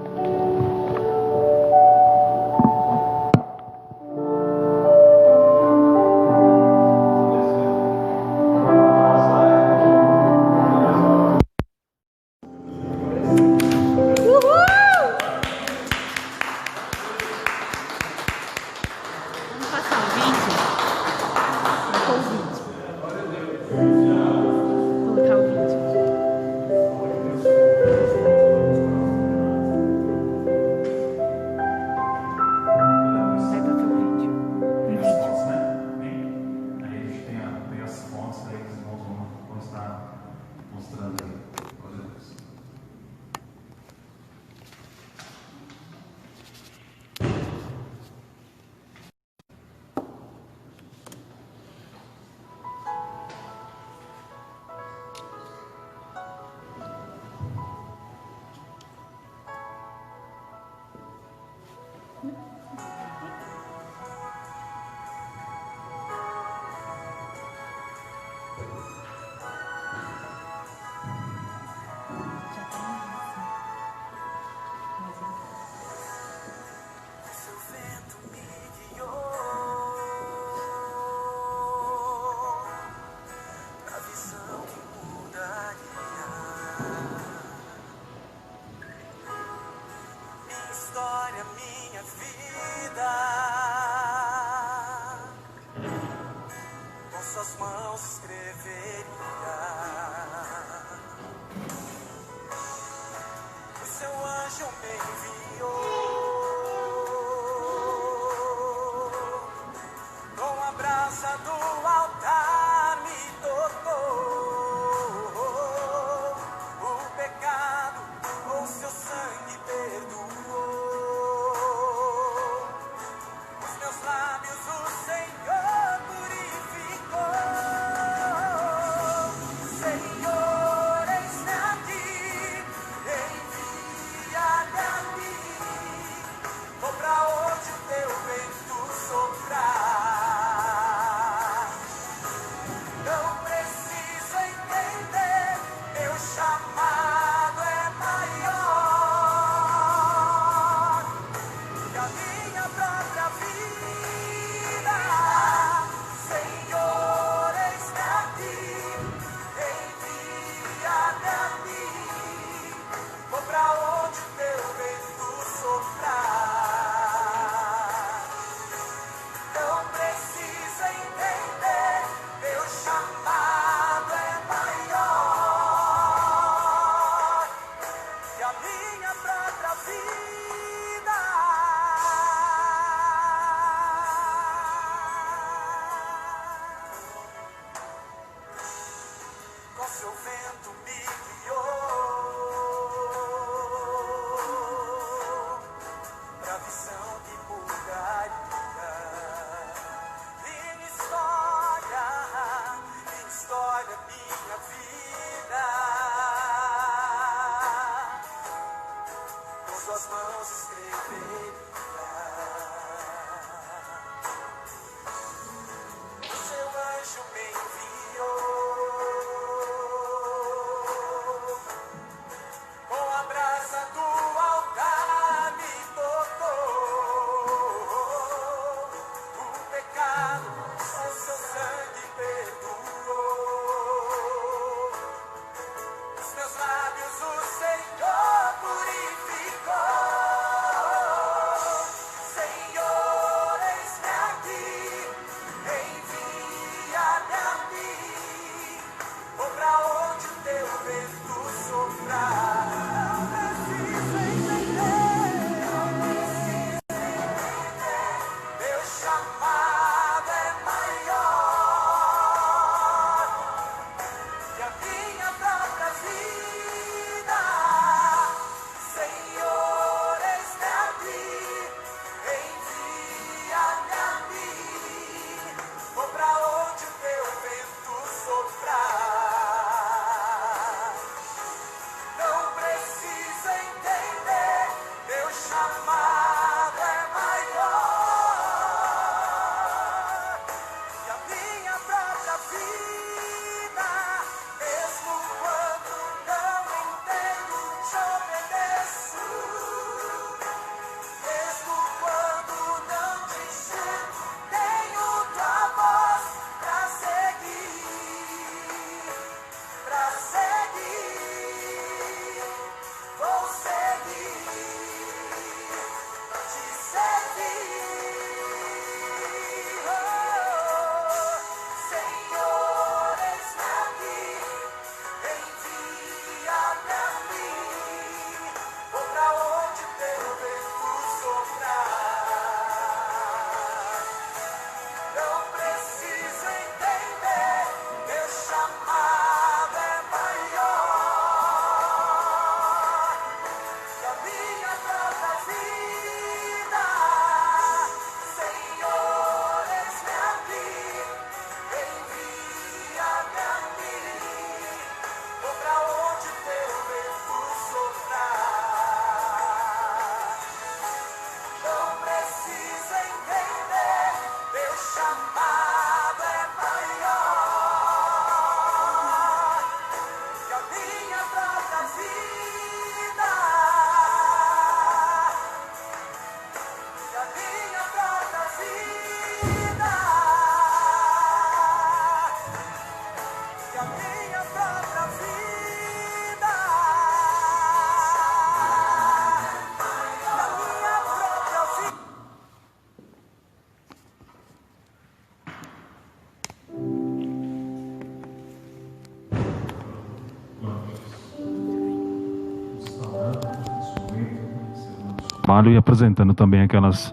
E apresentando também aquelas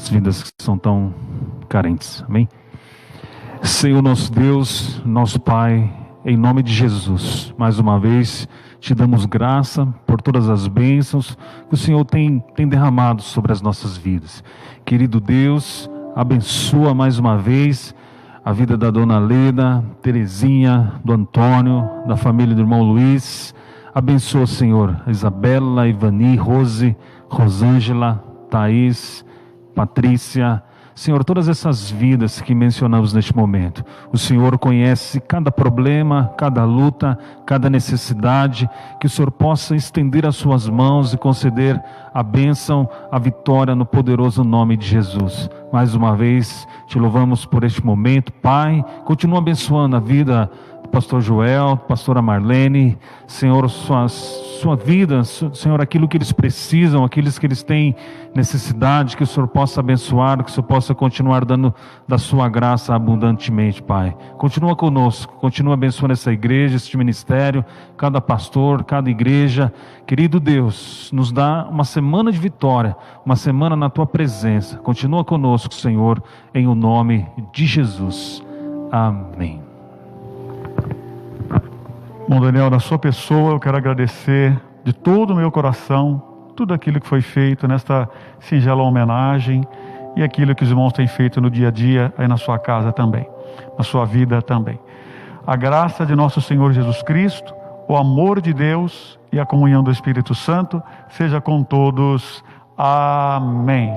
vidas que são tão carentes. Amém? Senhor nosso Deus, nosso Pai, em nome de Jesus, mais uma vez te damos graça por todas as bênçãos que o Senhor tem derramado sobre as nossas vidas. Querido Deus, abençoa mais uma vez a vida da dona Leda, Terezinha, do Antônio, da família do irmão Luiz. Abençoa, Senhor, Isabela, Ivani, Rose, Rosângela, Thaís, Patrícia. Senhor, todas essas vidas que mencionamos neste momento, o Senhor conhece cada problema, cada luta, cada necessidade, que o Senhor possa estender as suas mãos e conceder a bênção, a vitória no poderoso nome de Jesus. Mais uma vez, te louvamos por este momento, Pai. Continua abençoando a vida do pastor Joel, pastora Marlene, Senhor, sua vida, Senhor, aquilo que eles precisam, aqueles que eles têm necessidade, que o Senhor possa abençoar, que o Senhor possa continuar dando da sua graça abundantemente, Pai. Continua conosco, continua abençoando essa igreja, este ministério, cada pastor, cada igreja. Querido Deus, nos dá uma semana de vitória, uma semana na tua presença. Continua conosco, Senhor, em o nome de Jesus. Amém. Bom, Daniel, na sua pessoa eu quero agradecer de todo o meu coração tudo aquilo que foi feito nesta singela homenagem e aquilo que os irmãos têm feito no dia a dia aí na sua casa também, na sua vida também. A graça de nosso Senhor Jesus Cristo, o amor de Deus e a comunhão do Espírito Santo seja com todos. Amém.